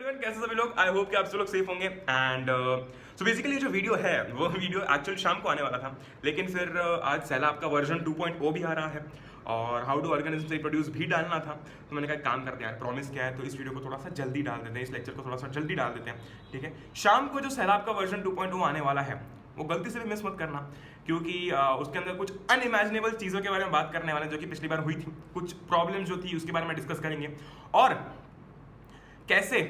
Everyone, कैसे सभी लोग? आई होप कि आप सब लोग सेफ होंगे। एंड सो बेसिकली जो वीडियो है वो वीडियो एक्चुअली शाम को आने वाला था, लेकिन फिर आज सैलाब का वर्जन 2.0 भी आ रहा है और हाउ टू ऑर्गेनिज्म रिप्रोड्यूस भी डालना था। तो मैंने कहा काम करते हैं यार, प्रॉमिस किया है तो इस वीडियो को थोड़ा सा जल्दी डाल देते हैं, इस लेक्चर को थोड़ा सा जल्दी डाल देते हैं, ठीक है। शाम को जो सैलाब का वर्जन 2.0 आने वाला है वो गलती से भी मिस मत करना, क्योंकि उसके अंदर कुछ अनइमेजिनेबल चीज़ों के बारे में बात करने वाले हैं जो कि पिछली बार हुई थी। कुछ प्रॉब्लम्स जो थी उसके बारे में डिस्कस करेंगे और कैसे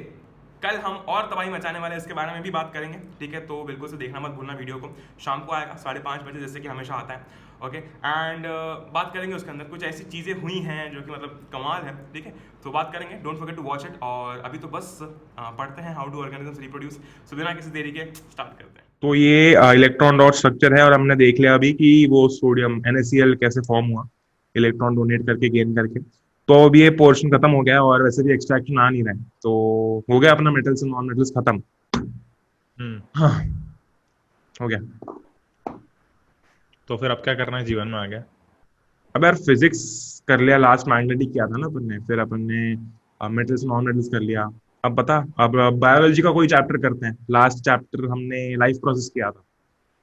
कल हम और तबाही मचाने वाले हैं इसके बारे में भी बात करेंगे, ठीक है। तो बिल्कुल से देखना मत भूलना वीडियो को। शाम को आएगा 5:30 बजे जैसे कि हमेशा आता है, ओके। एंड बात करेंगे उसके अंदर कुछ ऐसी चीज़ें हुई हैं जो कि मतलब कमाल है, ठीक है। तो बात करेंगे, don't forget to watch it. और अभी तो बस पढ़ते हैं how do organisms reproduce. So बिना किसी देरी के स्टार्ट करते हैं। तो ये इलेक्ट्रॉन डॉट स्ट्रक्चर है और हमने देख लिया अभी कि वो सोडियम NaCl कैसे फॉर्म हुआ इलेक्ट्रॉन डोनेट करके गेन करके। तो अब ये पोर्शन खत्म हो गया और वैसे भी एक्सट्रैक्शन आ नहीं रहा है, तो हो गया अपना मेटल्स एंड नॉन मेटल्स खत्म। हम्म। हाँ, हो गया। तो फिर अब क्या करना है जीवन में आगे? अब यार फिजिक्स कर लिया, लास्ट मैग्नेटिक किया था ना अपन ने, फिर अपन ने मेटल्स नॉन मेटल्स कर लिया। अब बता, अब बायोलॉजी का कोई चैप्टर करते हैं। लास्ट चैप्टर हमने लाइफ प्रोसेस किया था।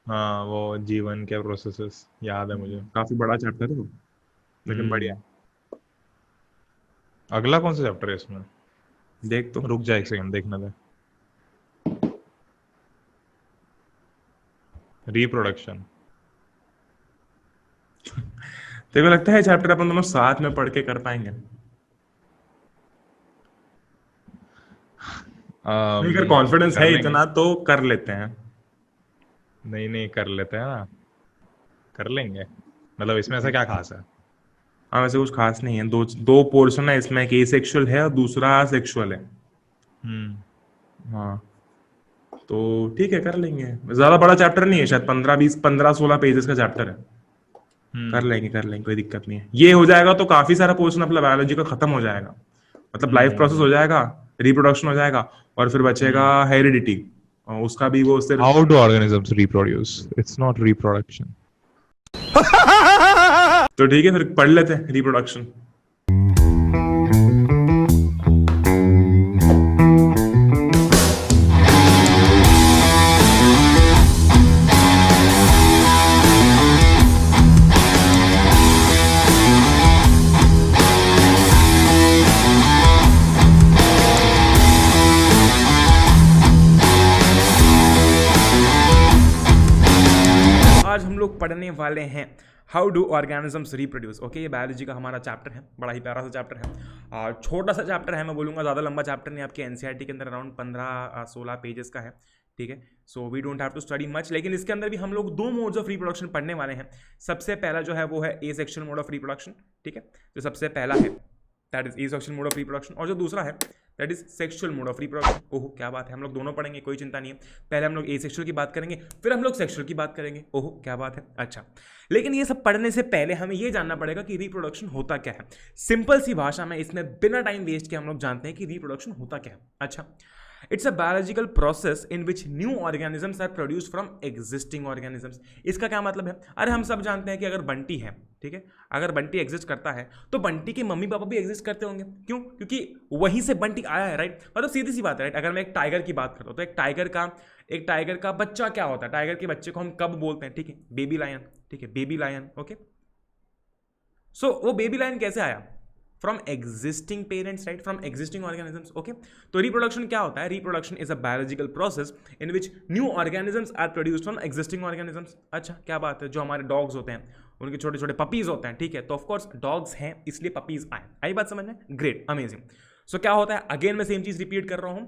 हाँ, वो जीवन के प्रोसेसेस याद है मुझे। काफी बड़ा चैप्टर है वो, लेकिन बढ़िया हम्म। अगला कौन सा चैप्टर है इसमें? है। देख तो। रुक जा एक सेकंड, देखने दे। रिप्रोडक्शन। तेरे को लगता है चैप्टर अपन दोनों साथ में पढ़ के कर पाएंगे? नहीं, अगर कॉन्फिडेंस कर है लेंगे। इतना तो कर लेते हैं। नहीं नहीं, कर लेते हैं ना, कर लेंगे। मतलब इसमें ऐसा क्या खास है? हाँ, वैसे कुछ खास नहीं है। दो दो पोर्शन है इसमें, एक एसेक्सुअल है और दूसरा सेक्सुअल है। हम्म। हाँ, तो ठीक है, कर लेंगे। ज्यादा बड़ा चैप्टर नहीं है, शायद 15-20 15-16 पेजेस का चैप्टर है। हम्म। कर लेंगे, कोई दिक्कत नहीं है। ये हो जाएगा तो काफी सारा पोर्शन अपना बायोलॉजी का खत्म हो जाएगा। मतलब लाइफ प्रोसेस हम्म। हो जाएगा, रिप्रोडक्शन हो जाएगा, और फिर बचेगा हम्म। हेरिडिटी। उसका भी वो सिर्फ। How do organisms reproduce? It's not reproduction. तो ठीक है, फिर पढ़ लेते हैं रिप्रोडक्शन। आज हम लोग पढ़ने वाले हैं how do organisms reproduce, okay. ये बायोलॉजी का हमारा चैप्टर है, बड़ा ही प्यारा सा चैप्टर है और छोटा सा चैप्टर है, मैं बोलूँगा ज़्यादा लंबा चैप्टर नहीं। आपके एनसीईआरटी के अंदर अराउंड 15-16 पेजेस का है, ठीक है। So we don't have to study much, लेकिन इसके अंदर भी हम लोग 2 मोड्स ऑफ रिप्रोडक्शन पढ़ने वाले हैं। सबसे पहला जो है वो है ए सेक्शुअल मोड ऑफ रिप्रोडक्शन, ठीक है। जो सबसे पहला है that is a sexual mode of reproduction, और जो दूसरा है that is sexual mode of reproduction. ओहो क्या बात है, हम लोग दोनों पढ़ेंगे, कोई चिंता नहीं है। पहले हम लोग ए सेक्शुअल की बात करेंगे, फिर हम लोग सेक्शुअल की बात करेंगे। ओहो क्या बात है, अच्छा। लेकिन ये सब पढ़ने से पहले हमें ये जानना पड़ेगा कि रिप्रोडक्शन होता क्या है। सिंपल सी भाषा में इसमें बिना टाइम वेस्ट के हम लोग जानते हैं कि रिप्रोडक्शन होता क्या है। अच्छा, it's a biological process in which new organisms are produce from existing organisms. इसका क्या मतलब है? अरे हम सब जानते हैं कि अगर बंटी है, ठीक है, अगर बंटी एग्जिस्ट करता है तो बंटी के मम्मी पापा भी एग्जिस्ट करते होंगे। क्यों? क्योंकि वहीं से बंटी आया है, राइट। मतलब सीधी सी बात है, राइट। अगर मैं एक टाइगर की बात करता हूँ तो एक टाइगर का बच्चा क्या होता है? टाइगर के बच्चे को हम कब बोलते हैं? ठीक है, बेबी लायन, ठीक है, बेबी लायन, ओके। सो वो बेबी लायन कैसे आया? From existing parents, right, from existing organisms, okay. तो रिप्रोडक्शन क्या होता है? Reproduction is a biological process in which new organisms are produced from existing organisms. अच्छा क्या बात है, जो हमारे डॉग्स होते हैं उनके छोटे छोटे पपीज होते हैं, ठीक है। तो ऑफकोर्स डॉग्स हैं इसलिए पपीज आए। आई बात समझ में? Great, amazing. सो क्या होता है, अगेन मैं सेम चीज रिपीट कर रहा हूं,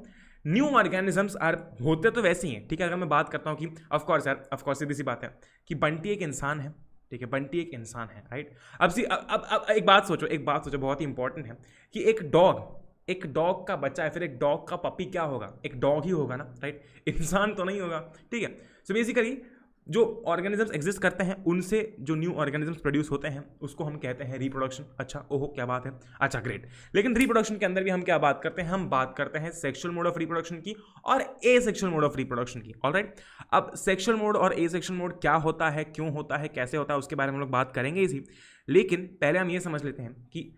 न्यू ऑर्गेनिजम्स आर होते तो वैसे ही हैं, ठीक है। अगर मैं बात करता हूं कि ऑफकोर्स यार, ऑफकोर्स सीधी सी बात है कि बंटी एक इंसान है, ठीक है, बंटी एक इंसान है, राइट। अब एक बात सोचो बहुत ही इंपॉर्टेंट है कि एक डॉग का बच्चा है, फिर एक डॉग का पपी क्या होगा? एक डॉग ही होगा ना, राइट, इंसान तो नहीं होगा, ठीक है। सो बेसिकली जो ऑर्गेनिजम्स एग्जिस्ट करते हैं उनसे जो न्यू ऑर्गेनिजम्स प्रोड्यूस होते हैं उसको हम कहते हैं रिप्रोडक्शन। अच्छा, ओहो क्या बात है, अच्छा ग्रेट। लेकिन रिप्रोडक्शन के अंदर भी हम क्या बात करते हैं? हम बात करते हैं सेक्सुअल मोड ऑफ रिप्रोडक्शन की और ए सेक्सुअल मोड ऑफ रिप्रोडक्शन की, ऑलराइट। अब सेक्सुअल मोड और ए सेक्सुअल मोड क्या होता है, क्यों होता है, कैसे होता है, उसके बारे में हम लोग बात करेंगे इसी। लेकिन पहले हम ये समझ लेते हैं कि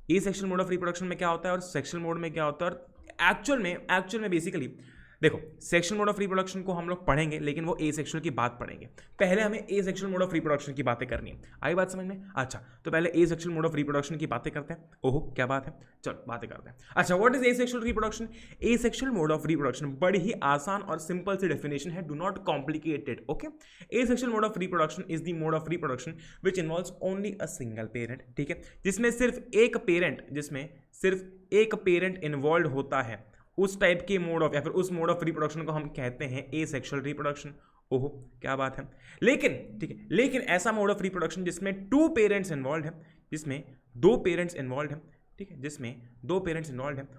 ए सेक्सुअल मोड ऑफ रिप्रोडक्शन में क्या होता है और सेक्सुअल मोड में क्या होता है, और एक्चुअल में बेसिकली देखो, सेक्शुअल मोड ऑफ रिप्रोडक्शन को हम लोग पढ़ेंगे, लेकिन वो एसेक्सुअल की बात पढ़ेंगे। पहले हमें एसेक्सुअल मोड ऑफ रिप्रोडक्शन की बातें करनी है। आई बात समझ में? अच्छा, तो पहले एसेक्सुअल मोड ऑफ रिप्रोडक्शन की बातें करते हैं। ओहो, क्या बात है, चलो बातें करते हैं। अच्छा, what is asexual reproduction? Asexual mode of reproduction बड़ी ही आसान और सिंपल सी डेफिनेशन है, do not complicated. Okay, asexual mode of reproduction is the mode of reproduction which involves only a single parent. ठीक है, जिसमें सिर्फ एक पेरेंट इन्वॉल्व होता है, उस टाइप के मोड ऑफ या फिर उस मोड ऑफ रिप्रोडक्शन को हम कहते हैं एसेक्सुअल रिप्रोडक्शन। ओहो, क्या बात है। लेकिन ऐसा मोड ऑफ रिप्रोडक्शन जिसमें दो पेरेंट्स इन्वॉल्व हैं,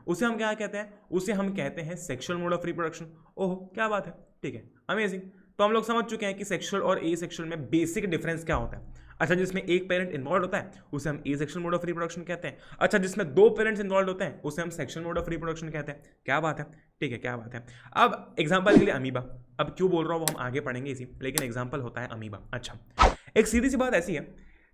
उसे हम क्या कहते हैं? उसे हम कहते हैं सेक्सुअल मोड ऑफ रिप्रोडक्शन। ओहो, क्या बात है। ठीक है, अमेजिंग। तो हम लोग समझ चुके हैं कि सेक्सुअल और एसेक्सुअल में बेसिक डिफरेंस क्या होता है। अच्छा, जिसमें एक पेरेंट इन्वॉल्व होता है उसे हम एसेक्सुअल मोड ऑफ रिप्रोडक्शन कहते हैं। अच्छा, जिसमें दो पेरेंट्स इन्वॉल्व होते हैं उसे हम सेक्सुअल मोड ऑफ रिप्रोडक्शन कहते हैं। क्या बात है। ठीक है, क्या बात है। अब एग्जांपल के लिए अमीबा, अब क्यों बोल रहा हूँ वो हम आगे पढ़ेंगे इसी, लेकिन एग्जांपल होता है अमीबा। अच्छा, एक सीधी सी बात ऐसी है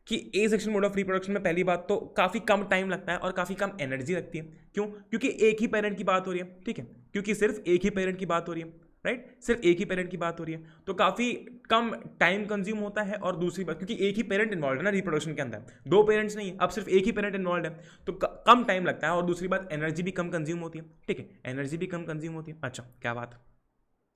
कि एसेक्सुअल मोड ऑफ रिप्रोडक्शन में पहली बात तो काफ़ी कम टाइम लगता है और काफ़ी कम एनर्जी लगती है। क्यों? क्योंकि एक ही पेरेंट की बात हो रही है। ठीक है, क्योंकि सिर्फ एक ही पेरेंट की बात हो रही है, राइट, सिर्फ एक ही पेरेंट की बात हो रही है, तो काफ़ी कम टाइम कंज्यूम होता है। और दूसरी बात, क्योंकि एक ही पेरेंट इन्वॉल्व है ना रिप्रोडक्शन के अंदर, दो पेरेंट्स नहीं है, अब सिर्फ एक ही पेरेंट इन्वॉल्व है, तो कम टाइम लगता है। और दूसरी बात, एनर्जी भी कम कंज्यूम होती है। ठीक है, एनर्जी भी कम कंज्यूम होती है। अच्छा, क्या बात है,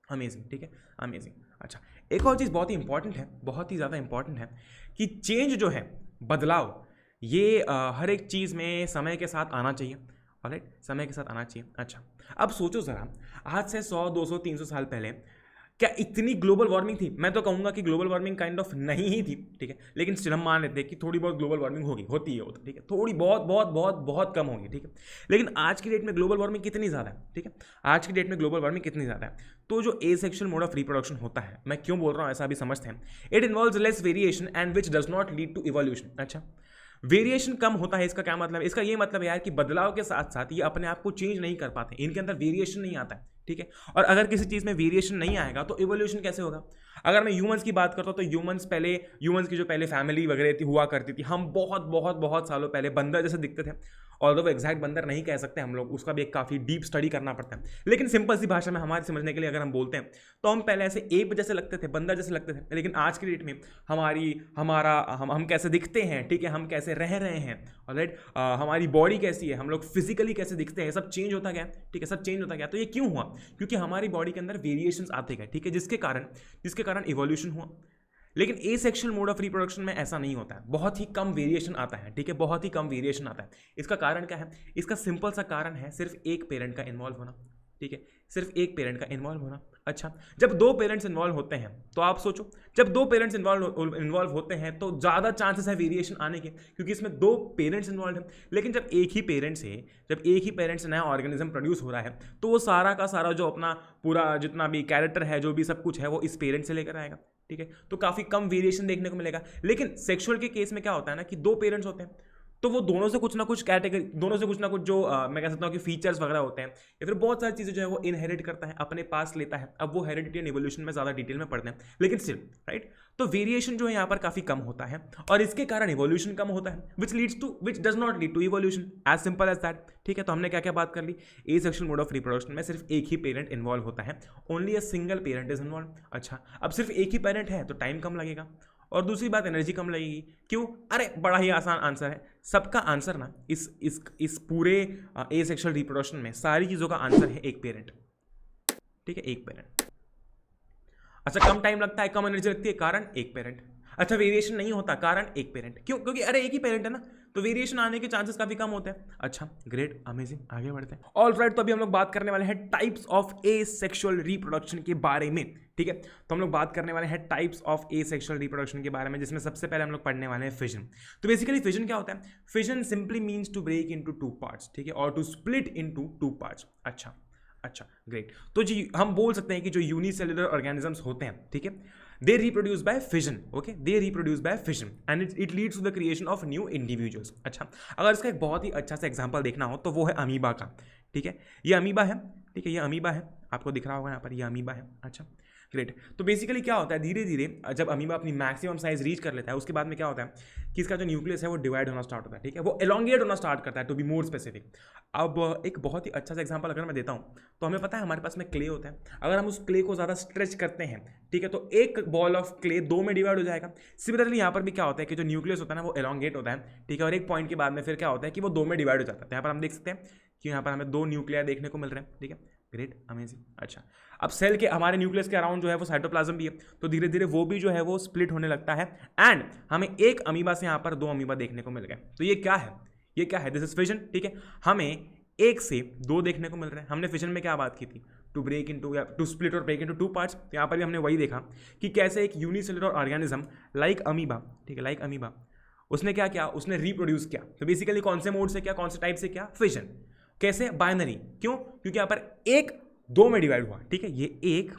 अमेजिंग। ठीक है, अमेजिंग। अच्छा, एक और चीज़ बहुत ही इंपॉर्टेंट है, बहुत ही ज़्यादा इंपॉर्टेंट है कि चेंज जो है, बदलाव, ये हर एक चीज़ में समय के साथ आना चाहिए। ऑलराइट, समय के साथ आना चाहिए। अच्छा, अब सोचो ज़रा, आज से 100, 200, 300 साल पहले क्या इतनी ग्लोबल वार्मिंग थी? मैं तो कहूँगा कि ग्लोबल वार्मिंग काइंड ऑफ नहीं ही थी। ठीक है, लेकिन स्टिल हम मान लेते हैं कि थोड़ी बहुत ग्लोबल वार्मिंग होती है। ठीक है, थोड़ी बहुत कम होगी। ठीक है, लेकिन आज की डेट में ग्लोबल वार्मिंग कितनी ज़्यादा है? ठीक है, आज की डेट में ग्लोबल वार्मिंग कितनी ज़्यादा है? तो जो एसेक्सुअल मोड ऑफ रिप्रोडक्शन होता है, मैं क्यों बोल रहा हूँ ऐसा भी समझते हैं। It involves less variation and which does not lead to evolution. अच्छा, वेरिएशन कम होता है, इसका क्या मतलब है? इसका ये मतलब है यार कि बदलाव के साथ साथ ये अपने आप को चेंज नहीं कर पाते, इनके अंदर वेरिएशन नहीं आता है। ठीक है, और अगर किसी चीज़ में वेरिएशन नहीं आएगा तो इवोल्यूशन कैसे होगा? अगर मैं ह्यूमंस की बात करता हूँ तो ह्यूमंस की जो पहले फैमिली वगैरह थी, हुआ करती थी, हम बहुत सालों पहले बंदर जैसे दिखते थे। ऑल्दो वो एग्जैक्ट बंदर नहीं कह सकते हम लोग, उसका भी एक काफ़ी डीप स्टडी करना पड़ता है, लेकिन सिंपल सी भाषा में हमारे समझने के लिए अगर हम बोलते हैं तो हम पहले ऐसे एप जैसे लगते थे, बंदर जैसे लगते थे। लेकिन आज की डेट में हम कैसे दिखते हैं, ठीक है, हम कैसे रह रहे हैं, ऑलराइट, हमारी बॉडी कैसी है, हम लोग फिजिकली कैसे दिखते हैं, सब चेंज होता गया। ठीक है, सब चेंज होता गया। तो ये क्यों हुआ? क्योंकि हमारी बॉडी के अंदर वेरिएशंस आते गए। ठीक है, जिसके कारण इवोल्यूशन हुआ। लेकिन एसेक्सुअल मोड ऑफ रिप्रोडक्शन में ऐसा नहीं होता है, बहुत ही कम वेरिएशन आता है। ठीक है, बहुत ही कम वेरिएशन आता है। इसका कारण क्या है? इसका सिंपल सा कारण है सिर्फ एक पेरेंट का इन्वॉल्व होना। ठीक है, सिर्फ एक पेरेंट का इन्वॉल्व होना। अच्छा, जब दो पेरेंट्स इन्वॉल्व होते हैं तो आप सोचो, जब दो पेरेंट्स इन्वॉल्व होते हैं तो ज़्यादा चांसेस है वेरिएशन आने के, क्योंकि इसमें दो पेरेंट्स इन्वॉल्व हैं। लेकिन जब एक ही पेरेंट्स से नया ऑर्गेनिज्म प्रोड्यूस हो रहा है तो वो सारा का सारा जो अपना पूरा जितना भी कैरेक्टर है, जो भी सब कुछ है, वो इस पेरेंट से लेकर आएगा। ठीक है, तो काफ़ी कम वेरिएशन देखने को मिलेगा। लेकिन सेक्सुअल के केस में क्या होता है ना कि दो पेरेंट्स होते हैं, तो वो दोनों से कुछ ना कुछ जो मैं कह सकता हूँ कि फीचर्स वगैरह होते हैं या फिर बहुत सारी चीज़ें जो है वो इनहेरिट करता है, अपने पास लेता है। अब वो हेरिडिटी एंड इवोल्यूशन में ज़्यादा डिटेल में पढ़ते हैं, लेकिन सिर्फ राइट, तो वेरिएशन जो है यहाँ पर काफ़ी कम होता है और इसके कारण इवोल्यूशन कम होता है, which does not lead to evolution, as simple as that. ठीक है, तो हमने क्या क्या बात कर ली? एसेक्सुअल मोड ऑफ रिप्रोडक्शन में सिर्फ एक ही पेरेंट इन्वॉल्व होता है, only a single parent is involve. अच्छा, अब सिर्फ एक ही पेरेंट है तो टाइम कम लगेगा और दूसरी बात एनर्जी कम लगेगी। क्यों? अरे बड़ा ही आसान आंसर है, सबका आंसर ना इस पूरे एसेक्सुअल रिप्रोडक्शन में सारी चीज़ों का आंसर है एक पेरेंट। ठीक है, एक पेरेंट। अच्छा, कम टाइम लगता है, कम एनर्जी लगती है, कारण एक पेरेंट। अच्छा, वेरिएशन नहीं होता, कारण एक पेरेंट। क्यों? क्योंकि अरे एक ही पेरेंट है ना, तो वेरिएशन आने के चांसेस काफी कम होते हैं। अच्छा, ग्रेट, अमेजिंग, आगे बढ़ते हैं। ऑलराइट, तो अभी हम लोग बात करने वाले हैं टाइप्स ऑफ एसेक्सुअल रिप्रोडक्शन के बारे में। ठीक है, तो हम लोग बात करने वाले हैं टाइप्स ऑफ एसेक्सुअल रिप्रोडक्शन के बारे में, जिसमें सबसे पहले हम लोग पढ़ने वाले हैं फिजन। तो बेसिकली फिजन क्या होता है? Fission simply means to break into two parts, ठीक है, और to split into two parts. अच्छा, ग्रेट। तो जी हम बोल सकते हैं कि जो यूनिसेलुलर ऑर्गेनिजम्स होते हैं, ठीक है, they reproduce by fission, okay, they reproduce by fission and it leads to the creation of new individuals। अच्छा, अगर इसका एक बहुत ही अच्छा सा एग्जांपल देखना हो तो वो है अमीबा का। ठीक है, ये अमीबा है, ठीक है, ये अमीबा है, आपको दिख रहा होगा यहाँ पर, ये अमीबा है। अच्छा, ग्रेट। तो बेसिकली क्या होता है, धीरे धीरे जब अमीबा अपनी मैक्सिमम साइज रीच कर लेता है उसके बाद में क्या होता है कि इसका जो न्यूक्लियस है वो डिवाइड होना स्टार्ट होता है, ठीक है, वो एलोंगेट होना स्टार्ट करता है टू बी मोर स्पेसिफिक। अब एक बहुत ही अच्छा सा एग्जांपल अगर मैं देता हूँ तो हमें पता है हमारे पास में क्ले होता है, अगर हम उस क्ले को ज़्यादा स्ट्रेच करते हैं, ठीक है, तो एक बॉल ऑफ क्ले 2 में डिवाइड हो जाएगा। सिमिलरली यहाँ पर भी क्या होता है कि जो न्यूक्लियस होता है ना वो एलोंगेट होता है, ठीक है, और एक पॉइंट के बाद में फिर क्या होता है कि वो 2 में डिवाइड हो जाता है। यहाँ पर हम देख सकते हैं कि यहाँ पर हमें 2 न्यूक्लिया देखने को मिल रहे हैं, ठीक है, ग्रेट, अमेजिंग। अच्छा, अब सेल के हमारे न्यूक्लियस के अराउंड जो है वो साइटोप्लाज्म भी है, तो धीरे धीरे वो भी जो है वो स्प्लिट होने लगता है एंड हमें एक अमीबा से यहाँ पर 2 अमीबा देखने को मिल गए। तो ये क्या है, ये क्या है, दिस इज फिजन, ठीक है, हमें 1 से 2 देखने को मिल रहे हैं। हमने फिजन में क्या बात की थी, टू ब्रेक इनटू या टू स्प्लिट और ब्रेक इनटू 2 पार्ट्स। तो यहाँ पर भी हमने वही देखा कि कैसे एक यूनिसेलुलर ऑर्गेनिज्म लाइक अमीबा, ठीक है, लाइक अमीबा, उसने क्या किया, उसने रिप्रोड्यूस किया। तो बेसिकली कौन से मोड से क्या, कौन से टाइप से क्या, फिजन। कैसे, बाइनरी, क्यों, क्योंकि यहाँ पर 1 2 में डिवाइड हुआ, ठीक है, ये 1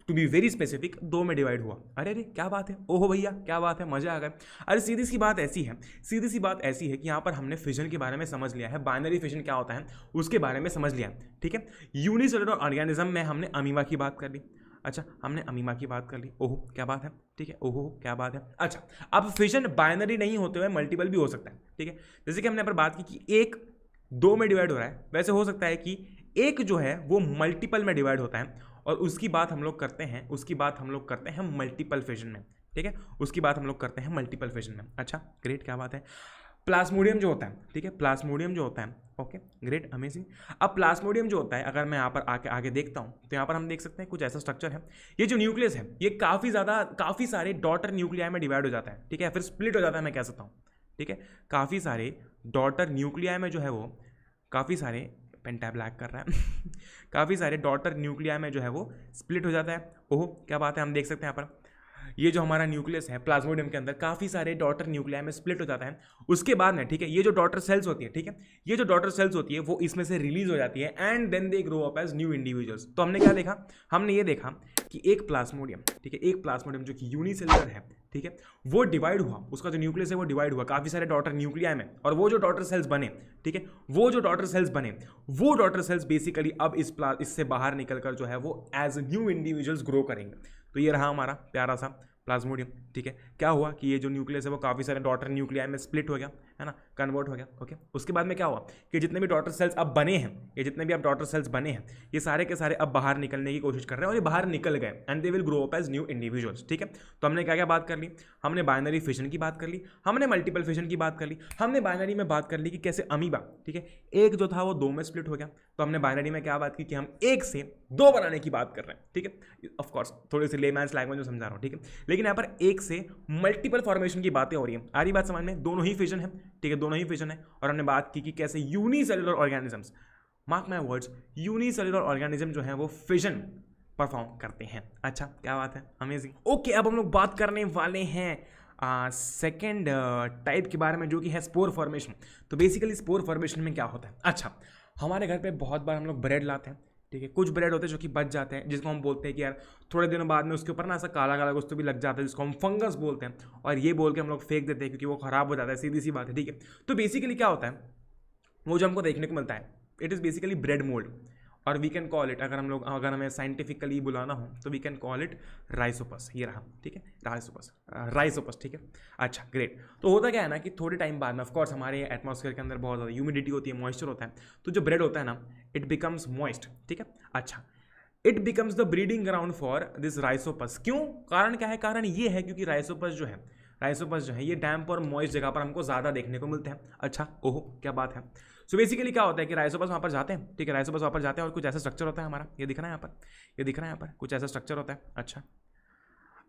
टू बी वेरी स्पेसिफिक 2 में डिवाइड हुआ। अरे अरे क्या बात है, ओहो भैया क्या बात है, मजा आ गया। अरे सीधी सी बात ऐसी है, सीधी सी बात ऐसी है कि यहाँ पर हमने फिजन के बारे में समझ लिया है, बाइनरी फिजन क्या होता है उसके बारे में समझ लिया, ठीक है। यूनिसेलुलर ऑर्गेनिज्म में हमने अमीबा की बात कर ली, अच्छा, हमने अमीबा की बात कर ली, ओहो क्या बात है, ठीक है, ओहो क्या बात है। अच्छा, अब फिजन बाइनरी नहीं होते हुए मल्टीपल भी हो सकता है, ठीक है, जैसे कि हमने यहाँ पर बात की कि 1 2 में डिवाइड हो रहा है, वैसे हो सकता है कि एक जो है वो मल्टीपल में डिवाइड होता है और उसकी बात हम लोग करते हैं, उसकी बात हम लोग करते हैं मल्टीपल फिजन में, ठीक है, उसकी बात हम लोग करते हैं मल्टीपल फिजन में। अच्छा, ग्रेट, क्या बात है। प्लाज्मोडियम जो होता है, ठीक है, प्लाज्मोडियम जो होता है, ओके, ग्रेट, अमेजिंग। अब प्लाज्मोडियम जो होता है, अगर मैं यहाँ पर आगे देखता हूँ तो यहाँ पर हम देख सकते हैं कुछ ऐसा स्ट्रक्चर है। ये जो न्यूक्लियस है ये काफ़ी सारे डॉटर न्यूक्लियाई में डिवाइड हो जाता है, ठीक है, फिर स्प्लिट हो जाता है, मैं कह सकता हूँ, ठीक है, काफ़ी सारे डॉटर न्यूक्लियाई में जो है वो काफ़ी सारे पेंटा ब्लैक कर रहा है काफ़ी सारे डॉटर न्यूक्लियाई में जो है वो स्प्लिट हो जाता है। ओहो क्या बात है, हम देख सकते हैं यहाँ पर ये जो हमारा न्यूक्लियस है प्लाज्मोडियम के अंदर काफ़ी सारे डॉटर न्यूक्लियाई में स्प्लिट हो जाता है। उसके बाद में, ठीक है, ये जो डॉटर सेल्स होती है, ठीक है, ये जो डॉटर सेल्स होती है वो इसमें से रिलीज हो जाती है and then they grow up as new individuals. तो हमने क्या देखा, हमने ये देखा कि एक प्लाज्मोडियम, ठीक है, एक प्लाज्मोडियम जो कि यूनिसेलुलर है, ठीक है, वो डिवाइड हुआ, उसका जो न्यूक्लियस है वो डिवाइड हुआ काफ़ी सारे डॉटर न्यूक्लियाई में, और वो जो डॉटर सेल्स बने, ठीक है, वो जो डॉटर सेल्स बने, वो डॉटर सेल्स बेसिकली अब इससे बाहर निकलकर जो है वो एज न्यू इंडिविजुअल्स ग्रो करेंगे। तो ये रहा हमारा प्यारा सा प्लाज्मोडियम, ठीक है। क्या हुआ कि ये जो न्यूक्लियस है वो काफ़ी सारे डॉटर न्यूक्लियाई में स्प्लिट हो गया, है ना, कन्वर्ट हो गया, ओके। उसके बाद में क्या हुआ कि जितने भी डॉटर सेल्स अब बने हैं, ये जितने भी अब डॉटर सेल्स बने हैं, ये सारे के सारे अब बाहर निकलने की कोशिश कर रहे हैं और ये बाहर निकल गए and they will grow up as new individuals, ठीक है। तो हमने क्या क्या बात कर ली, हमने बाइनरी फिजन की बात कर ली, हमने मल्टीपल फिजन की बात कर ली, हमने बाइनरी में बात कर ली कि कैसे अमीबा, ठीक है, एक जो था वो 2 में स्प्लिट हो गया। तो हमने बाइनरी में क्या बात की कि हम 1 से 2 बनाने की बात कर रहे हैं, ठीक है, ऑफ कोर्स थोड़ी सी लेमैन्स लैंग्वेज में समझा रहा हूँ, ठीक है, लेकिन यहाँ पर 1 से मल्टीपल फॉर्मेशन की बातें हो रही हैं। आ रही बात समझ में, दोनों ही फिजन है, ठीक है, दोनों ही फिजन है। और हमने बात की कि कैसे unicellular organisms, mark my words, unicellular organism जो है वो फिजन परफॉर्म करते हैं। अच्छा क्या बात है, अमेजिंग। ओके, अब हम लोग बात करने वाले हैं सेकेंड टाइप के बारे में जो कि है स्पोर फॉर्मेशन। तो बेसिकली स्पोर फॉर्मेशन में क्या होता है, अच्छा, हमारे घर पे बहुत बार हम लोग ब्रेड लाते हैं, ठीक है, कुछ ब्रेड होते हैं जो कि बच जाते हैं, जिसको हम बोलते हैं कि यार थोड़े दिनों बाद में उसके ऊपर ना ऐसा काला काला कुछ तो भी लग जाता है, जिसको हम फंगस बोलते हैं, और ये बोल के हम लोग फेंक देते हैं क्योंकि वो ख़राब हो जाता है, सीधी सी बात है, ठीक है। तो बेसिकली क्या होता है, वो जो हमको देखने को मिलता है, it is basically bread mould, और वी कैन कॉल इट, अगर हमें साइंटिफिकली बुलाना हो तो वी कैन कॉल इट राइसोपस। ये रहा, ठीक है, राइसोपस, ठीक है। अच्छा ग्रेट। तो होता क्या है ना कि थोड़े टाइम बाद में ऑफकोर्स हमारे एटमॉस्फेयर के अंदर बहुत ज़्यादा ह्यूमिडिटी होती है, मॉइस्चर होता है, तो जो ब्रेड होता है ना इट बिकम्स मॉइस्ट, ठीक है। अच्छा, it becomes the breeding ground for this Rhizopus. क्यों, कारण क्या है, कारण ये है क्योंकि राइसोपस जो है ये डैम्प और मॉइस्ट जगह पर हमको ज़्यादा देखने को मिलते हैं। अच्छा, ओहो क्या बात है। सो बेसिकली क्या होता है कि राइसोपस वहाँ पर जाते हैं, ठीक है, राइसोपस वहाँ पर जाते हैं और कुछ ऐसा स्ट्रक्चर होता है हमारा, ये दिख रहा है यहाँ पर, ये दिख रहा है यहाँ पर, कुछ ऐसा स्ट्रक्चर होता है। अच्छा,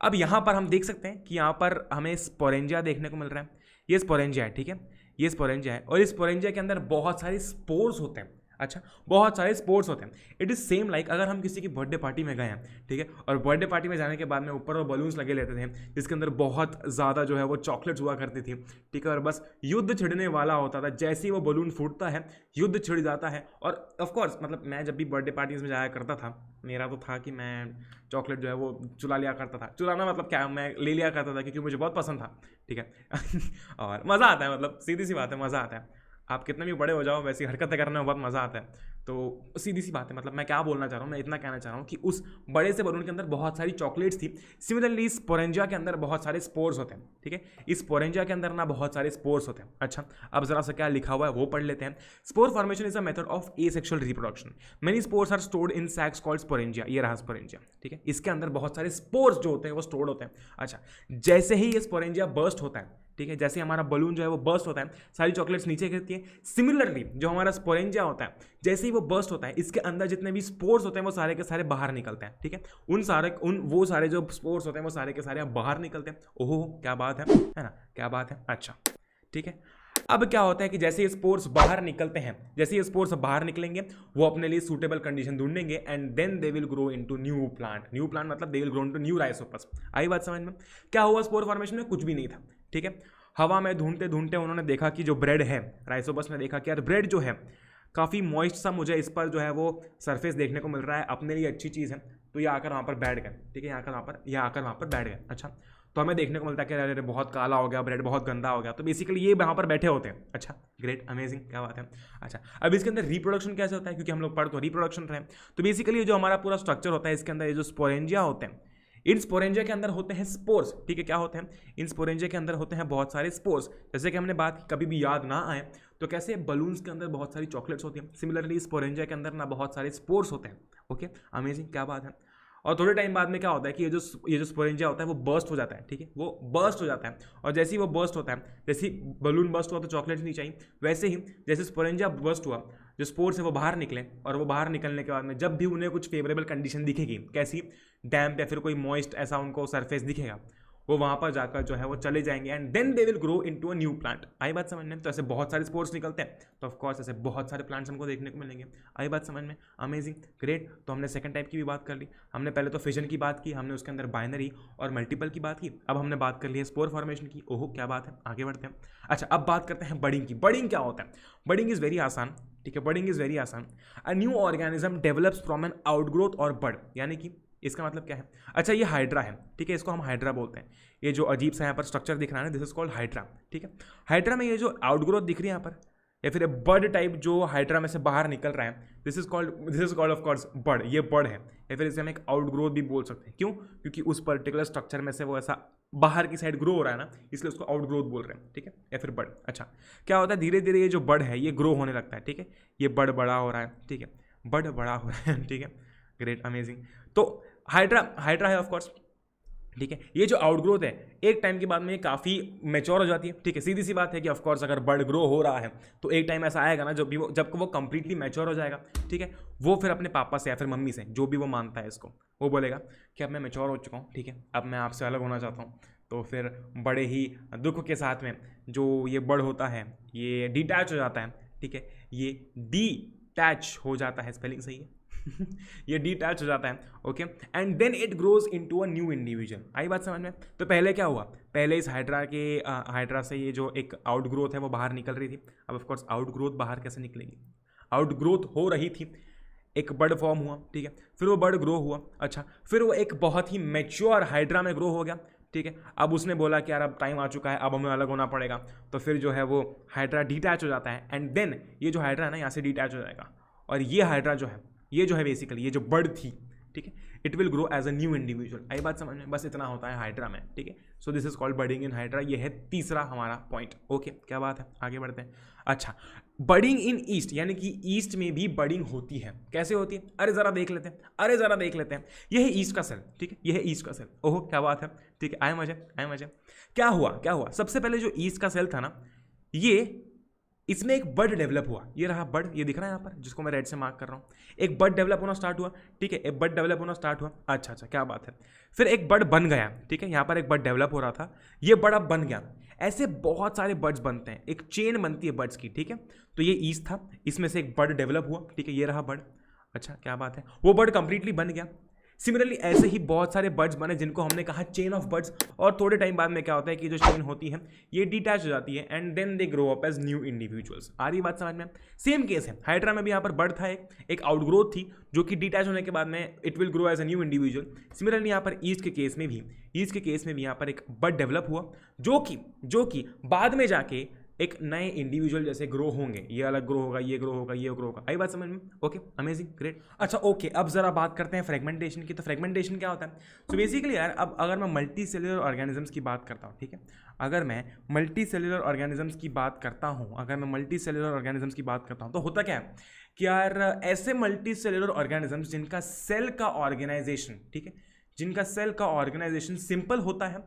अब यहाँ पर हम देख सकते हैं कि यहाँ पर हमें स्पोरेंजिया देखने को मिल रहा है, ये स्पोरेंजिया है, ठीक है, ये स्पोरेंजिया है, और इस स्पोरेंजिया के अंदर बहुत सारे स्पोर्स होते हैं। अच्छा, बहुत सारे स्पोर्ट्स होते हैं। इट इज़ सेम लाइक अगर हम किसी की बर्थडे पार्टी में गए हैं, ठीक है, और बर्थडे पार्टी में जाने के बाद में ऊपर वो बलून्स लगे लेते थे जिसके अंदर बहुत ज़्यादा जो है वो चॉकलेट्स हुआ करती थी, ठीक है, और बस युद्ध छिड़ने वाला होता था, जैसे ही वो बलून फूटता है युद्ध छिड़ जाता है। और ऑफकोर्स मतलब मैं जब भी बर्थडे पार्टीज में जाया करता था, मेरा तो था कि मैं चॉकलेट जो है वो चुरा लिया करता था, चुराना मतलब क्या, मैं ले लिया करता था क्योंकि मुझे बहुत पसंद था, ठीक है और मज़ा आता है, मतलब सीधी सी बात है, मज़ा आता है। आप कितने भी बड़े हो जाओ वैसी हरकतें करने में बहुत मज़ा आता है। तो सीधी सी बात है, मतलब मैं क्या बोलना चाह रहा हूँ, मैं इतना कहना चाह रहा हूँ कि उस बड़े से बलून के अंदर बहुत सारी चॉकलेट्स थी। सिमिलरली स्पोरेंजिया के अंदर बहुत सारे स्पोर्स होते हैं, ठीक है, इस स्पोरेंजिया के अंदर ना बहुत सारे स्पोर्स होते हैं। अच्छा, अब जरा सा क्या लिखा हुआ है वो पढ़ लेते हैं। Spore formation is a method of asexual reproduction, many spores are stored in sacs called sporangia. ये रहा स्पोरेंजिया, ठीक है, इसके अंदर बहुत सारे स्पोर्स जो होते हैं वो स्टोर्ड होते हैं। अच्छा, जैसे ही ये स्पोरेंजिया बर्स्ट होता है, ठीक है, जैसे हमारा बलून जो है वो बर्स्ट होता है, सारी चॉकलेट्स नीचे गिरती है। सिमिलरली जो हमारा स्पोरेंजिया होता है, जैसे ही वो बर्स्ट होता है, इसके अंदर जितने भी स्पोर्स होते हैं वो सारे के सारे बाहर निकलते हैं, ठीक है, वो सारे जो स्पोर्स होते हैं वो सारे के सारे बाहर निकलते हैं। ओहो, क्या बात है ना, क्या बात है। अच्छा, ठीक है, अब क्या होता है कि जैसे ये स्पोर्स बाहर निकलते हैं, जैसे ये स्पोर्स बाहर निकलेंगे वो अपने लिए सूटेबल कंडीशन ढूंढेंगे and then they will grow into new plant. New plant मतलब they will grow into new Rhizopus. आई बात समझ में? क्या हुआ स्पोर फॉर्मेशन में? कुछ भी नहीं था, ठीक है। हवा में ढूंढते ढूंढते उन्होंने देखा कि जो ब्रेड है, राइसोपस ने देखा कि यार ब्रेड जो है काफ़ी मॉइस्ट सा, मुझे इस पर जो है वो सरफेस देखने को मिल रहा है, अपने लिए अच्छी चीज़ है, तो ये आकर वहाँ पर बैठ गए, ठीक है, ये आकर वहाँ पर बैठ गए। अच्छा, तो हमें देखने को मिलता है कि अरे बहुत काला हो गया ब्रेड, बहुत गंदा हो गया, तो बेसिकली ये वहाँ पर बैठे होते हैं। अच्छा, ग्रेट, अमेजिंग, क्या बात है। अच्छा, अब इसके अंदर रिप्रोडक्शन कैसे होता है, क्योंकि हम लोग पढ़ तो रिप्रोडक्शन रहे, तो बेसिकली ये जो हमारा पूरा स्ट्रक्चर होता है, इसके अंदर ये जो स्पोरेंजिया होते हैं, इन स्पोरेंजिया के अंदर होते हैं स्पोर्स, ठीक है, क्या होते हैं, इन स्पोरेंजिया के अंदर होते हैं बहुत सारे स्पोर्स। जैसे कि हमने बात की, कभी भी याद ना आए तो कैसे बलून्स के अंदर बहुत सारी चॉकलेट्स होती हैं, सिमिलरली स्पोरेंजिया के अंदर ना बहुत सारे स्पोर्स होते हैं। ओके, अमेजिंग, क्या बात है। और थोड़े टाइम बाद में क्या होता है कि ये जो स्पोरेंजिया होता है वो बर्स्ट हो जाता है, ठीक है, वो बर्स्ट हो जाता है, और जैसे ही वो बर्स्ट होता है, जैसे ही बलून बर्स्ट हुआ तो चॉकलेट्स नहीं चाहिए, वैसे ही जैसे स्पोरेंजिया बर्स्ट हुआ, जो स्पोर्स है वो बाहर निकले, और वो बाहर निकलने के बाद में जब भी उन्हें कुछ फेवरेबल कंडीशन दिखेगी, कैसी, डैम्प या फिर कोई मॉइस्ट ऐसा उनको सरफेस दिखेगा, वो वहाँ पर जाकर जो है वो चले जाएंगे and then they will grow into a new plant. आई बात समझ में? तो ऐसे बहुत सारे स्पोर्स निकलते हैं, तो ऑफ कोर्स ऐसे बहुत सारे प्लांट्स हमको देखने को मिलेंगे। आई बात समझ में? Amazing, great. तो हमने सेकंड टाइप की भी बात कर ली, हमने पहले तो फिजन की बात की, हमने उसके अंदर बाइनरी और मल्टीपल की बात की, अब हमने बात कर ली है स्पोर फॉर्मेशन की। ओहो, क्या बात है, आगे बढ़ते हैं। अच्छा, अब बात करते हैं बडिंग की। बडिंग क्या होता है? बडिंग इज़ वेरी आसान, ठीक है, बडिंग इज़ वेरी आसान। A new organism develops from an outgrowth or bud, यानी कि इसका मतलब क्या है? अच्छा, ये हाइड्रा है, ठीक है, इसको हम हाइड्रा बोलते हैं। ये जो अजीब सा यहाँ पर स्ट्रक्चर दिख रहा है ना, दिस इज कॉल्ड हाइड्रा, ठीक है। हाइड्रा में ये जो आउटग्रोथ दिख रही है यहाँ पर, या फिर बर्ड टाइप जो हाइड्रा में से बाहर निकल रहा है, this is called off course bird, ये बर्ड है, या फिर इसे हम एक आउटग्रोथ भी बोल सकते हैं। क्यों? क्योंकि उस पर्टिकुलर स्ट्रक्चर में से वो ऐसा बाहर की साइड ग्रो हो रहा है ना, इसलिए उसको आउटग्रोथ बोल रहे हैं, ठीक है, या फिर बर्ड। अच्छा, क्या होता है, धीरे धीरे ये जो बर्ड है ये ग्रो होने लगता है, ठीक है, ये बर्ड बड़ा हो रहा है, ठीक है, बर्ड बड़ा हो रहा है, ठीक है, ग्रेट, अमेजिंग। तो हाइड्रा है ऑफ कोर्स, ठीक है। ये जो आउटग्रोथ है एक टाइम के बाद में ये काफ़ी मैच्योर हो जाती है, ठीक है, सीधी सी बात है कि ऑफ कोर्स अगर बर्ड ग्रो हो रहा है तो एक टाइम ऐसा आएगा ना जब वो कंप्लीटली मैच्योर हो जाएगा, ठीक है, वो फिर अपने पापा से या फिर मम्मी से, जो भी वो मानता है इसको, वो बोलेगा कि अब मैं मैच्योर हो चुका हूँ, ठीक है, अब मैं आपसे अलग होना चाहता हूँ। तो फिर बड़े ही दुख के साथ में जो ये बर्ड होता है ये डिटैच हो जाता है, ठीक है, ये डिटैच हो जाता है, स्पेलिंग सही है ये डिटैच हो जाता है, okay, and then it grows into a new individual. आई बात समझ में? तो पहले क्या हुआ, पहले इस हाइड्रा से ये जो एक आउटग्रोथ है वो बाहर निकल रही थी। अब ऑफ कोर्स आउटग्रोथ बाहर कैसे निकलेगी? आउटग्रोथ हो रही थी, एक बर्ड फॉर्म हुआ, ठीक है, फिर वो बर्ड ग्रो हुआ, अच्छा, फिर वो एक बहुत ही मैच्योर हाइड्रा में ग्रो हो गया, ठीक है। अब उसने बोला कि यार अब टाइम आ चुका है, अब हमें अलग होना पड़ेगा, तो फिर जो है वो हाइड्रा डिटैच हो जाता है एंड देन ये जो हाइड्रा है ना यहाँ से डिटैच हो जाएगा, और ये हाइड्रा जो है बेसिकली ये जो बर्ड थी, ठीक है, it will grow as a new individual. आई बात समझ में? बस इतना होता है हाइड्रा में, ठीक है। So this is called budding in hydra. ये है तीसरा हमारा पॉइंट, ओके, क्या बात है, आगे बढ़ते हैं। अच्छा, बडिंग इन ईस्ट, यानी कि ईस्ट में भी बडिंग होती है। कैसे होती है? अरे जरा देख लेते हैं, ये है ईस्ट का सेल, ठीक है, ये है ईस्ट का सेल। ओहो, क्या बात है, ठीक है, आए मजे। क्या हुआ? सबसे पहले जो ईस्ट का सेल था ना, ये इसमें एक बर्ड डेवलप हुआ, ये रहा बर्ड, ये दिख रहा है यहाँ पर, जिसको मैं रेड से मार्क कर रहा हूँ। एक बर्ड डेवलप होना स्टार्ट हुआ, ठीक है, एक बर्ड डेवलप होना स्टार्ट हुआ, अच्छा, क्या बात है। फिर एक बर्ड बन गया, ठीक है, यहाँ पर एक बर्ड डेवलप हो रहा था, ये बर्ड अब बन गया। ऐसे बहुत सारे बर्ड्स बनते हैं, एक चेन बनती है बर्ड्स की, ठीक है। तो ये ईस्ट था, इसमें से एक बर्ड डेवलप हुआ, ठीक है, ये रहा बर्ड, अच्छा, क्या बात है, वो बर्ड कंप्लीटली बन गया। सिमिलरली ऐसे ही बहुत सारे बर्ड्स बने जिनको हमने कहा चेन ऑफ बर्ड्स, और थोड़े टाइम बाद में क्या होता है कि जो चेन होती है ये डिटैच हो जाती है and then they grow up as new individuals. आ रही बात समझ में? सेम केस है, हाइड्रा में भी यहाँ पर बर्ड था, एक आउटग्रोथ थी जो कि डिटैच होने के बाद में it will grow as a new individual. Similarly यहाँ पर ईस्ट के केस में भी यहाँ पर एक बर्ड डेवलप हुआ जो कि बाद में जाके एक नए इंडिविजुअल जैसे ग्रो होंगे, ये अलग ग्रो होगा, ये ग्रो होगा, ये ग्रो होगा। आई बात समझ में? Okay, amazing, great. अच्छा ओके, अब जरा बात करते हैं फ्रेगमेंटेशन की। तो फ्रेगमेंटेशन क्या होता है? सो बेसिकली यार, अब अगर मैं मल्टी सेलुलर ऑर्गेनिजम्स की बात करता हूँ, ठीक है, अगर मैं मल्टी सेलुलर ऑर्गेनिजम्स की बात करता हूँ, अगर मैं मल्टी सेलुलर ऑर्गेनिजम्स की बात करता हूँ, तो होता क्या है कि यार ऐसे मल्टी सेलुलर ऑर्गेनिजम्स जिनका सेल का ऑर्गेनाइजेशन, ठीक है, जिनका सेल का ऑर्गेनाइजेशन सिंपल होता है,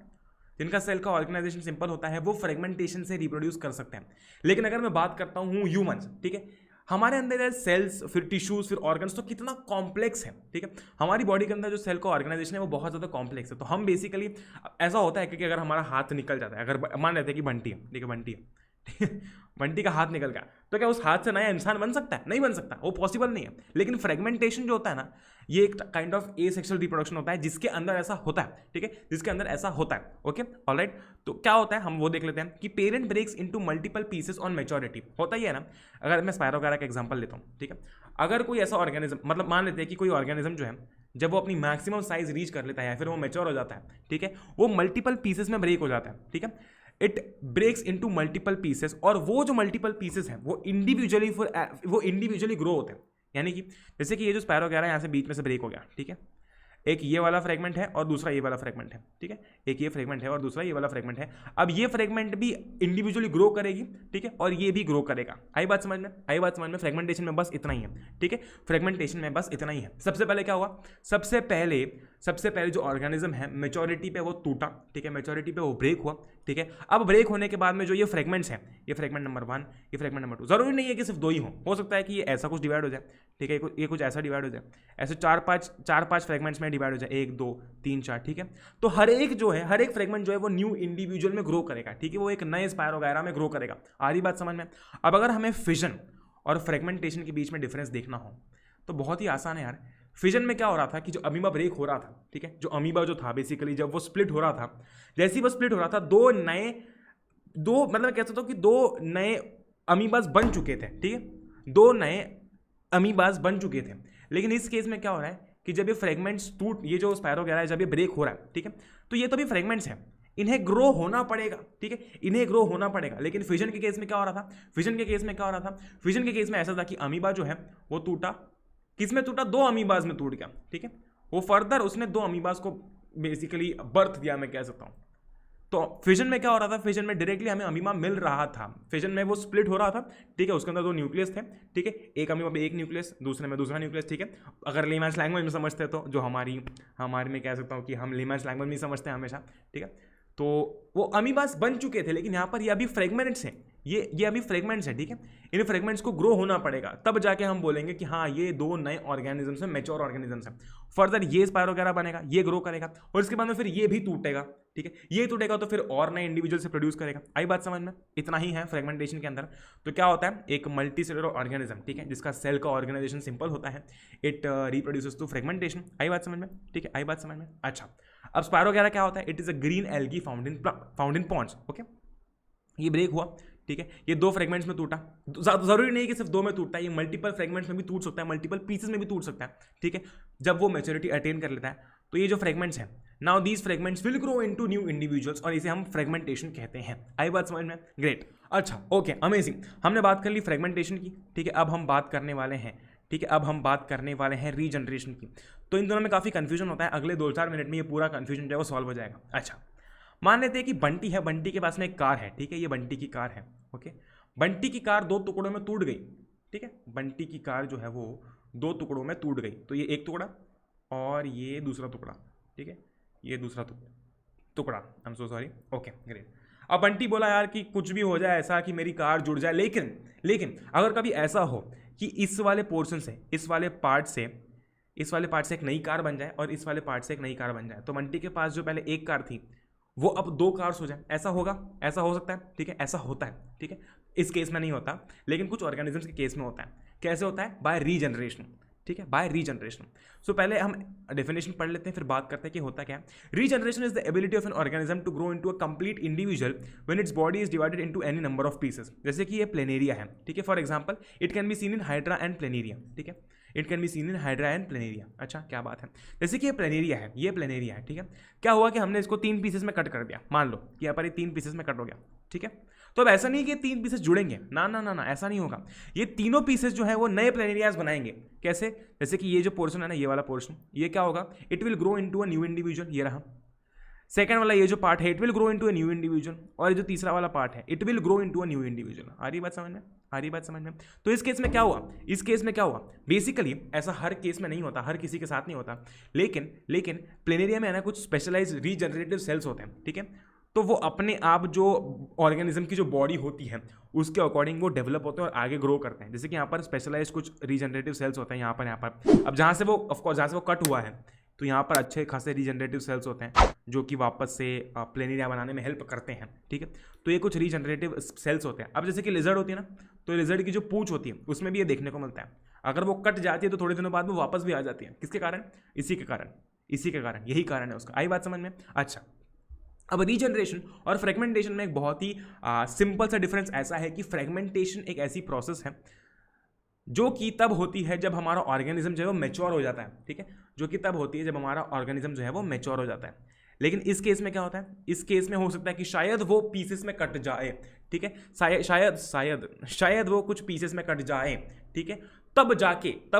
जिनका सेल का ऑर्गेनाइजेशन सिंपल होता है, वो फ्रेगमेंटेशन से रिप्रोड्यूस कर सकते हैं। लेकिन अगर मैं बात करता हूँ ह्यूमंस, ठीक है, हमारे अंदर यार सेल्स, फिर टिश्यूज, फिर ऑर्गन्स, तो कितना कॉम्प्लेक्स है, ठीक है, हमारी बॉडी के अंदर जो सेल का ऑर्गेनाइजेशन है वो बहुत ज़्यादा कॉम्प्लेक्स है। तो हम बेसिकली, ऐसा होता है कि अगर हमारा हाथ निकल जाता है, अगर मान लेते हैं कि बंटी है, ठीक है, बंटी है बंटी का हाथ निकल गया, तो क्या उस हाथ से नया इंसान बन सकता है? नहीं बन सकता, वो पॉसिबल नहीं है। लेकिन फ्रेगमेंटेशन जो होता है ना, ये एक काइंड ऑफ एसेक्सुअल रिप्रोडक्शन होता है जिसके अंदर ऐसा होता है, ठीक है, जिसके अंदर ऐसा होता है। Okay, alright. तो क्या होता है, हम वो देख लेते हैं कि parent breaks into multiple pieces on maturity. होता ही है ना, अगर मैं स्पायरोगारा का एग्जांपल लेता हूँ, ठीक है, अगर कोई ऐसा ऑर्गेनिज्म, मतलब मान लेते हैं कि कोई ऑर्गेनिज्म जो है, जब वो अपनी मैक्सिमम साइज रीच कर लेता है या फिर वो मैच्योर हो जाता है, ठीक है, वो मल्टीपल पीसेस में ब्रेक हो जाता है, ठीक है, it breaks into multiple pieces, और वो जो मल्टीपल पीसेस हैं वो इंडिविजुअली ग्रो होते हैं। यानी कि जैसे कि ये जो स्पायरोगारा यहाँ से बीच में से ब्रेक हो गया, ठीक है, एक ये वाला फ्रेगमेंट है और दूसरा ये वाला फ्रेगमेंट है, ठीक है, एक ये फ्रेगमेंट है और दूसरा ये वाला फ्रेगमेंट है। अब ये फ्रेगमेंट भी इंडिविजुअली ग्रो करेगी, ठीक है, और ये भी ग्रो करेगा। आई बात समझ में? आई बात समझ में? फ्रेगमेंटेशन में बस इतना ही है, ठीक है, फ्रेगमेंटेशन में बस इतना ही है। सबसे पहले क्या हुआ, सबसे पहले जो ऑर्गेनिज्म है मेच्योरिटी पे वो टूटा, ठीक है, मेच्योरिटी पे वो ब्रेक हुआ, ठीक है। अब ब्रेक होने के बाद में जो ये फ्रेगमेंट्स हैं, ये फ्रेगमेंट नंबर 1, ये फ्रेगमेंट नंबर 2, जरूरी नहीं है कि सिर्फ 2 ही हो सकता है कि ये ऐसा कुछ डिवाइड हो जाए, ठीक है, ये कुछ ऐसा डिवाइड हो जाए, ऐसे 4-5 फ्रेगमेंट्स में डिवाइड हो जाए, 1 2 3 4, ठीक है। तो हर एक फ्रेगमेंट जो है वो न्यू इंडिविजुअल में ग्रो करेगा, ठीक है, वो एक नए स्पायरोगायरा में ग्रो करेगा। आ रही बात समझ में? अब अगर हमें फिजन और फ्रेगमेंटेशन के बीच में डिफरेंस देखना हो तो बहुत ही आसान है यार। फिजन में क्या हो रहा था कि जो अमीबा ब्रेक हो रहा था, ठीक है, जो अमीबा जो था बेसिकली जब वो स्प्लिट हो रहा था, जैसे ही वो स्प्लिट हो रहा था, मतलब कह सकता हूँ कि 2 नए अमीबास बन चुके थे, ठीक है, 2 नए अमीबास बन चुके थे। लेकिन इस केस में क्या हो रहा है कि जब ये फ्रेगमेंट्स ये जो स्पायरोगायरा है जब ये ब्रेक हो रहा है, ठीक है, तो ये तो भी फ्रेगमेंट्स हैं, इन्हें ग्रो होना पड़ेगा, ठीक है, इन्हें ग्रो होना पड़ेगा। लेकिन फिजन के केस में क्या हो रहा था? फिजन के केस में ऐसा था कि अमीबा जो है वो टूटा, किस में टूटा? 2 अमीबाज में टूट गया, ठीक है, वो फर्दर उसने 2 अमीबाज को बेसिकली बर्थ दिया, मैं कह सकता हूँ। तो फिजन में क्या हो रहा था? फिजन में डायरेक्टली हमें अमीबा मिल रहा था, फिजन में वो स्प्लिट हो रहा था, ठीक है, उसके अंदर 2 न्यूक्लियस थे, ठीक है, एक अमीबा में 1 न्यूक्लियस, दूसरे में दूसरा न्यूक्लियस, ठीक है। अगर लेमैन्स लैंग्वेज में समझते तो, जो हमारी में कह सकता हूँ कि हम लेमैन्स लैंग्वेज में समझते हैं हमेशा, ठीक है, तो वो अमीबास बन चुके थे। लेकिन यहाँ पर ये अभी फ्रेगमेंट्स हैं, ये अभी फ्रेगमेंट्स हैं, ठीक है, इन फ्रेगमेंट्स को ग्रो होना पड़ेगा, तब जाके हम बोलेंगे कि हाँ ये 2 नए ऑर्गेनिजम्स हैं, मैच्योर ऑर्गेनिजम्स हैं। फर्दर ये स्पायरोगायरा बनेगा, ये ग्रो करेगा, और इसके बाद में फिर ये भी टूटेगा, ठीक है, ये टूटेगा तो फिर और नए इंडिविजुअल से प्रोड्यूस करेगा। आई बात समझ में? इतना ही है फ्रेगमेंटेशन के अंदर। तो क्या होता है, एक मल्टी सेलुलर ऑर्गेनिज्म, ठीक है, जिसका सेल का ऑर्गेनाइजेशन सिंपल होता है, इट रिप्रोड्यूसेस थ्रू फ्रेगमेंटेशन। आई बात समझ में? ठीक है, आई बात समझ में? अच्छा, अब स्पायरोगायरा क्या होता है? It is a green algae found in ponds. Okay, ये ब्रेक हुआ, ठीक है, ये 2 फ्रेगमेंट्स में टूटा, जरूरी नहीं कि सिर्फ 2 में टूटता है, ये मल्टीपल फ्रेगमेंट्स में भी टूट सकता है, मल्टीपल पीसेस में भी टूट सकता है, ठीक है, जब वो मैच्योरिटी अटेन कर लेता है। तो ये जो फ्रेगमेंट्स हैं, now these fragments will grow into new individuals, और इसे हम फ्रेगमेंटेशन कहते हैं। आई बात समझ में? ग्रेट। अच्छा, ओके, अमेजिंग, हमने बात कर ली फ्रेगमेंटेशन की, ठीक है। अब हम बात करने वाले हैं, ठीक है, अब हम बात करने वाले हैं रीजनरेशन की। तो इन दोनों में काफ़ी कंफ्यूजन होता है, अगले 2-4 मिनट में ये पूरा कंफ्यूजन जो है वो सॉल्व हो जाएगा। अच्छा, मान लेते हैं कि बंटी है, बंटी के पास में एक कार है, ठीक है, ये बंटी की कार है। ओके, बंटी की कार 2 टुकड़ों में टूट गई, ठीक है, बंटी की कार जो है वो 2 टुकड़ों में टूट गई। तो ये एक टुकड़ा और ये दूसरा टुकड़ा, ठीक है, ये दूसरा टुकड़ा, I am so sorry. Okay, great. अब बंटी बोला यार कि कुछ भी हो जाए ऐसा कि मेरी कार जुड़ जाए, लेकिन अगर कभी ऐसा हो कि इस वाले पोर्शन से, इस वाले पार्ट से एक नई कार बन जाए और इस वाले पार्ट से एक नई कार बन जाए, तो बंटी के पास जो पहले एक कार थी वो अब 2 कार्स हो जाए, ऐसा होगा? ऐसा हो सकता है, ठीक है, ऐसा होता है, ठीक है। इस केस में नहीं होता, लेकिन कुछ ऑर्गेनिजम्स के केस में होता है। कैसे होता है? बाय रीजनरेशन, ठीक है, बाय रीजनरेशन। सो पहले हम डेफिनेशन पढ़ लेते हैं, फिर बात करते हैं कि होता क्या है। Regeneration is the ability of an organism to grow into a complete individual when its body is divided into any number of pieces. जैसे कि ये प्लेनेरिया है, ठीक है, for example it can be seen in hydra and planaria, ठीक है, it can be seen in hydra and planaria. अच्छा, क्या बात है। जैसे कि ये प्लेनेरिया है, ठीक है। क्या हुआ कि हमने इसको 3 पीसेस में कट कर दिया, मान लो कि यहाँ पर ये 3 पीसेस में कट हो गया, ठीक है। तो अब ऐसा नहीं कि ये 3 पीसेस जुड़ेंगे, ना ना ना ना, ऐसा नहीं होगा। ये तीनों पीसेस जो है वो नए प्लेनेरियाज बनाएंगे। कैसे? जैसे कि ये जो पोर्शन है ना, ये वाला पोर्शन, ये क्या होगा, it will grow into a new individual, ये रहा। सेकंड वाला ये जो पार्ट है, it will grow into a new individual, और ये जो तीसरा वाला पार्ट है, it will grow into a new individual. आ रही बात समझ में? आ रही बात समझ में? तो इस केस में क्या हुआ, इस केस में क्या हुआ, बेसिकली ऐसा हर केस में नहीं होता, हर किसी के साथ नहीं होता, लेकिन प्लेनेरिया में है ना कुछ स्पेशलाइज रीजनरेटिव सेल्स होते हैं, ठीक है। तो वो अपने आप जो ऑर्गेनिज्म की जो बॉडी होती है उसके अकॉर्डिंग वो डेवलप होते हैं और आगे ग्रो करते हैं। जैसे कि यहाँ पर स्पेशलाइज कुछ रीजनरेटिव सेल्स होते हैं यहाँ पर। अब जहाँ से वो ऑफकोर्स जहाँ से वो कट हुआ है तो यहाँ पर अच्छे खासे रीजनरेटिव सेल्स होते हैं जो कि वापस से प्लेनेरिया बनाने में हेल्प करते हैं, ठीक है। तो ये कुछ रीजनरेटिव सेल्स होते हैं। अब जैसे कि लिजर्ड होती है ना, तो लिजर्ड की जो पूंछ होती है उसमें भी ये देखने को मिलता है। अगर वो कट जाती है तो थोड़े दिनों बाद वो वापस भी आ जाती है। किसके कारण? इसी के कारण, यही कारण है उसका। आई बात समझ में? अच्छा, अब रीजनरेशन और फ्रेगमेंटेशन में एक बहुत ही सिंपल सा डिफरेंस ऐसा है कि फ्रेगमेंटेशन एक ऐसी प्रोसेस है जो कि तब होती है जब हमारा ऑर्गेनिज्म जो है वो मैच्योर हो जाता है, ठीक है, जो कि तब होती है जब हमारा ऑर्गेनिज्म जो है वो मैच्योर हो जाता है। लेकिन इस केस में क्या होता है, इस केस में हो सकता है कि शायद वो पीसेस में कट जाए, ठीक है, शायद वो कुछ पीसेस में कट जाए, ठीक है, तब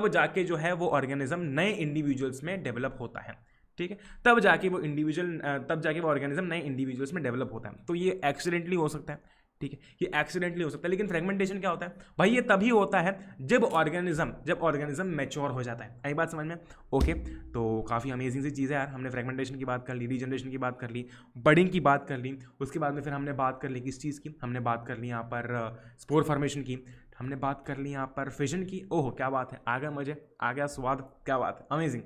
जाके जो है वो ऑर्गेनिज्म नए इंडिविजुअल्स में डेवलप होता है, ठीक है, तब जाके वो ऑर्गेनिज्म नए इंडिविजुअल्स में डेवलप होता है। तो ये एक्सीडेंटली हो सकता है, ठीक है, ये एक्सीडेंटली हो सकता है। लेकिन फ्रेगमेंटेशन क्या होता है भाई, ये तभी होता है जब ऑर्गेनिज्म मैच्योर हो जाता है। आई बात समझ में? ओके, तो काफ़ी अमेजिंग सी चीज़ है यार। हमने फ्रेगमेंटेशन की बात कर ली, रीजनरेशन की बात कर ली, बडिंग की बात कर ली, उसके बाद में फिर हमने बात कर ली किस चीज़ की, हमने बात कर ली यहाँ पर स्पोर फॉर्मेशन की, हमने बात कर ली यहाँ पर फिजन की। ओह क्या बात है, आ गया मजे, आ गया स्वाद, क्या बात है, अमेजिंग।